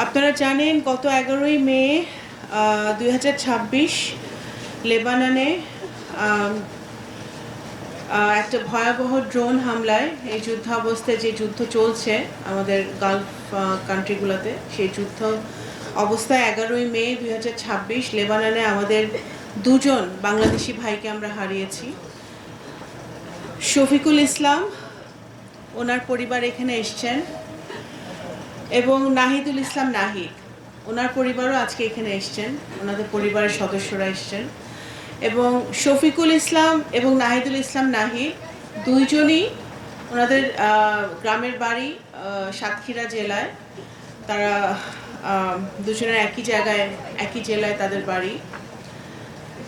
আপনারা জানেন গত 11ই মে 2026 লেবাননে একটা ভয়াবহ ড্রোন হামলায় এই যুদ্ধাবস্থায় যে যুদ্ধ চলছে আমাদের গালফ কান্ট্রিগুলোতে, সেই যুদ্ধ অবস্থায় 11ই মে 2026 লেবাননে আমাদের দুজন বাংলাদেশি ভাইকে আমরা হারিয়েছি। শফিকুল ইসলাম, ওনার পরিবার এখানে এসছেন, এবং নাহিদুল ইসলাম নাহিদ, ওনার পরিবারও আজকে এখানে এসছেন, ওনাদের পরিবারের সদস্যরা এসছেন। এবং শফিকুল ইসলাম এবং নাহিদুল ইসলাম নাহিদ দুইজনই ওনাদের গ্রামের বাড়ি সাতক্ষীরা জেলায়। তারা দুজনের একই জায়গায়, একই জেলায় তাদের বাড়ি।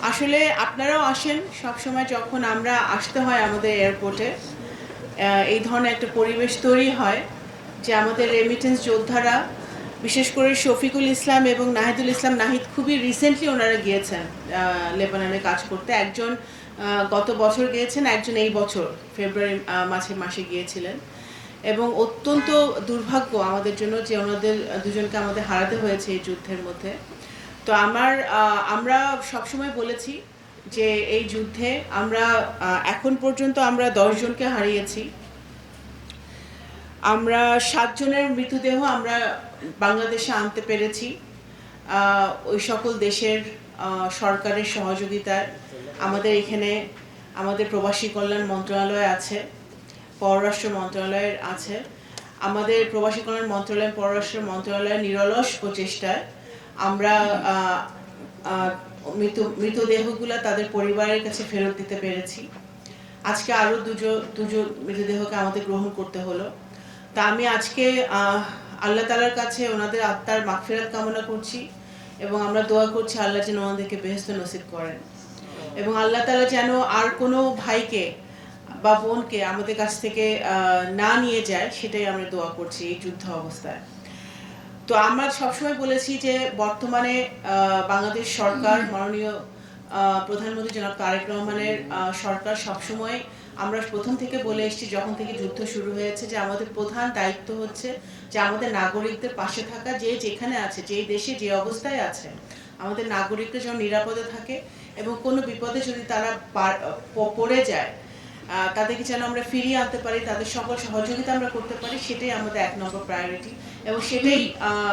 আসলে আপনারাও আসেন সবসময়, যখন আমরা আসতে হয় আমাদের এয়ারপোর্টে এই ধরনের একটা পরিবেশ তৈরি হয় যে আমাদের রেমিটেন্স যোদ্ধারা, বিশেষ করে শফিকুল ইসলাম এবং নাহিদুল ইসলাম নাহিদ খুবই রিসেন্টলি ওনারা গিয়েছেন লেবাননে কাজ করতে। একজন গত বছর গিয়েছেন, একজন এই বছর ফেব্রুয়ারি মাসে গিয়েছিলেন। এবং অত্যন্ত দুর্ভাগ্য আমাদের জন্য যে ওনাদের দুজনকে আমাদের হারাতে হয়েছে এই যুদ্ধের মধ্যে। তো আমরা সবসময় বলেছি যে এই যুদ্ধে আমরা এখন পর্যন্ত আমরা 10 জনকে হারিয়েছি। আমরা 7 জনের মৃতদেহ আমরা বাংলাদেশে আনতে পেরেছি ওই সকল দেশের সরকারের সহযোগিতায়। আমাদের এখানে আমাদের প্রবাসী কল্যাণ মন্ত্রণালয় আছে, পররাষ্ট্র মন্ত্রণালয়ের আছে। আমাদের প্রবাসী কল্যাণ মন্ত্রণালয়, পররাষ্ট্র মন্ত্রণালয়ের নিরলস প্রচেষ্টায় আমরা মৃতদেহগুলো তাদের পরিবারের কাছে ফেরত দিতে পেরেছি। আজকে আরও দুজন মৃতদেহকে আমাদের গ্রহণ করতে হলো। তা আমি আজকে আল্লাহ তাআলার কাছে ওনাদের আত্মার মাগফিরাত কামনা করছি, এবং আমরা দোয়া করছি আল্লাহ যেন ওনাদেরকে বেহেশত নসিব করেন, এবং আল্লাহ তাআলা যেন আর কোনো ভাইকে বা বোনকে আমাদের কাছ থেকে না নিয়ে যায়, সেটাই আমরা দোয়া করছি এই যুদ্ধ অবস্থায়। তো আমরা সবসময় বলেছি যে বর্তমানে বাংলাদেশ সরকার, মাননীয় প্রধানমন্ত্রী জনাব তারেক রহমানের সরকার সবসময়, আমরা প্রথম থেকে বলে এসেছি যখন থেকে যুদ্ধ শুরু হয়েছে, যে আমাদের প্রধান দায়িত্ব হচ্ছে যে আমাদের নাগরিকদের পাশে থাকা, যে যেখানে আছে, যেই দেশে যে অবস্থায় আছে, আমাদের নাগরিকরা যেন নিরাপদে থাকে, এবং কোনো বিপদে যদি তারা পড়ে যায় তাদেরকে যেন আমরা ফিরিয়ে আনতে পারি, তাদের সকল সহযোগিতা আমরা করতে পারি, সেটাই আমাদের 1 নম্বর প্রায়োরিটি। এবং সেটাই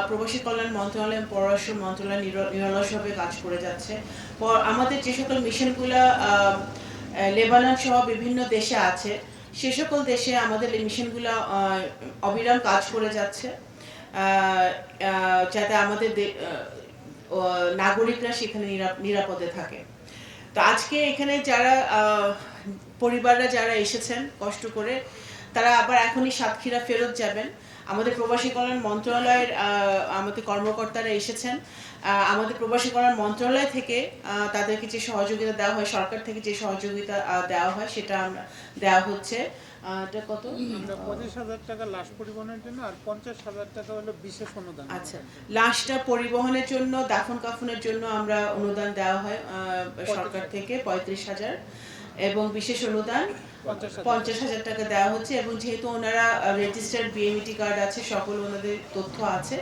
প্রবাসী কল্যাণ মন্ত্রণালয়, পররাষ্ট্র মন্ত্রণালয় নিরলসভাবে কাজ করে যাচ্ছে। আমাদের যে সকল মিশনগুলো লেবানন সহ বিভিন্ন দেশে আছে, সে সকল দেশে আমাদের এই মিশনগুলো অবিরাম কাজ করে যাচ্ছে, যাতে আমাদের নাগরিকরা সেখানে নিরাপদে থাকে। তো আজকে এখানে যারা পরিবাররা যারা এসেছেন কষ্ট করে, তারা আবার এখনই সাতক্ষীরা ফেরত যাবেন। আমাদের প্রবাসী কল্যাণ মন্ত্রণালয়ের আমাদের কর্মকর্তারা এসেছেন। আমাদের প্রবাসী কল্যাণ মন্ত্রণালয় থেকে তাদেরকে যে সহযোগিতা দেওয়া হয়, সরকার থেকে যে সহযোগিতা দেওয়া হয়, সেটা আমরা দেওয়া হচ্ছে। এটা কত? 25,000 টাকা লাশ পরিবহনের জন্য, আর 50,000 টাকা হলো বিশেষ অনুদান। আচ্ছা, লাশটা পরিবহনের জন্য, দাফন কাফনের জন্য আমরা অনুদান দেওয়া হয় সরকার থেকে 35,000, এবং বিশেষ অনুদান 50,000 টাকা দেওয়া হচ্ছে। এবং যেহেতু ওনারা রেজিস্টার্ড বিএমইটি কার্ড আছে, সকল ওনাদের তথ্য আছে,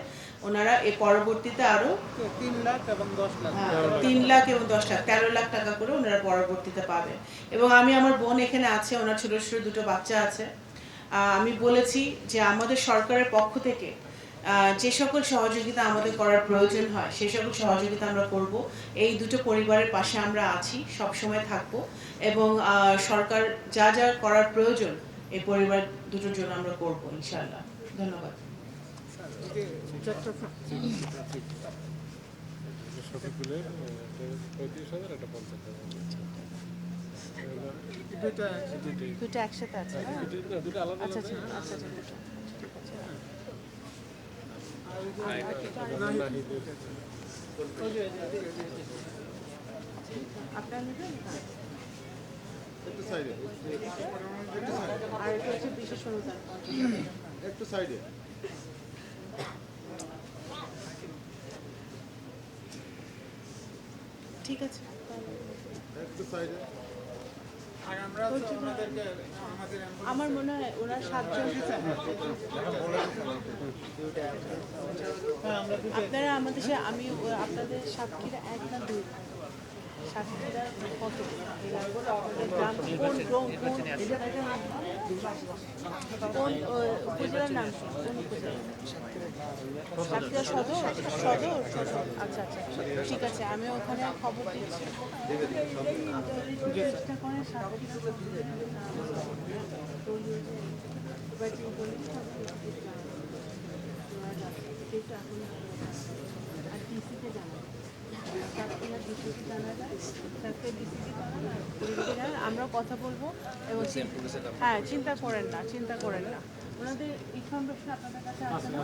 ওনারা এর পরবর্তীতে আরো 3 লাখ এবং 10 লাখ, 3 লাখ এবং 10 লাখ, 13 লাখ টাকা করে ওনারা পরবর্তীতে পাবে। এবং আমি, আমার বোন এখানে আছে, ওনার ছোট ছোট 2টো বাচ্চা আছে। আমি বলেছি যে আমাদের সরকারের পক্ষ থেকে যে সকল সহযোগিতা আমাদের করার প্রয়োজন হয়, সে সকল সহযোগিতা আমরা করব। এই 2টো পরিবারের পাশে আমরা আছি, সব সময় থাকব, এবং সরকার যা যা করার প্রয়োজন এই পরিবার 2টোর জন্য আমরা করব ইনশাআল্লাহ। ধন্যবাদ। দুটো একসাথে আছে? আচ্ছা আচ্ছা আচ্ছা আচ্ছা, দুটো ঠিক আছে। আপনার নেবেন? একটু সাইডে, আর এটা হচ্ছে বিশেষ অনুদান। একটু সাইডে। ঠিক আছে, একটু সাইডে। আর আমরা তো ওনাদেরকে আমাদের আমার মনে হয় ওরা 7 জন। আপনারা আমাদের সাথে আমি আপনাদের সাতক্ষীরা 1 না 2? সাতক্ষীরা কত এলাকা? আপনাদের গ্রাম কোন উপজেলার নাম কি? কোন উপজেলা? সাতক্ষীরা সদর? সদর? আচ্ছা আচ্ছা, ঠিক আছে, আমি ওখানে খবর দিচ্ছি। চেষ্টা করেন সাতক্ষীরা আর ডিসিতে জানাবো, সাতক্ষীরা ডিসিতে জানা যায়, সাতক্ষীরা ডিসিতে জানান, আমরা কথা বলবো এবং হ্যাঁ চিন্তা করেন না, চিন্তা করেন না। ওনাদের ইনফরমেশন আপনাদের কাছে আছে না?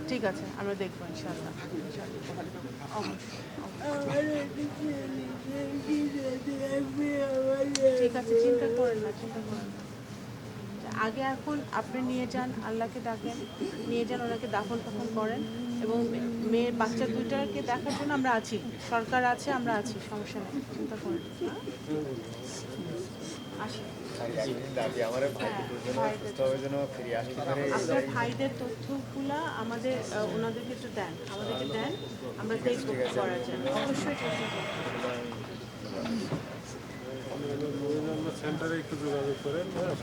ঠিক আছে, আমরা দেখবো ইনশাআল্লাহ। ঠিক আছে, চিন্তা করেন না, চিন্তা করেন না। আগে এখন আপনি নিয়ে যান, আল্লাহকে ডাকেন, নিয়ে যান, ওনাকে দাফন টাফন করেন এবং মেয়ের বাচ্চা দুইটাকে দেখার জন্য আমরা আছি, সরকার আছে, আমরা আছি, সমস্যা নেই, চিন্তা করেন। আসেন। আপনার ভাইদের তথ্যগুলা আমাদের ওনাদেরকে একটু দেন, আমাদেরকে দেন, আমরা দেখব কি করা যায়। অবশ্যই চেষ্টা করব। সেন্টারে একটু যোগাযোগ করেন। হ্যাঁ,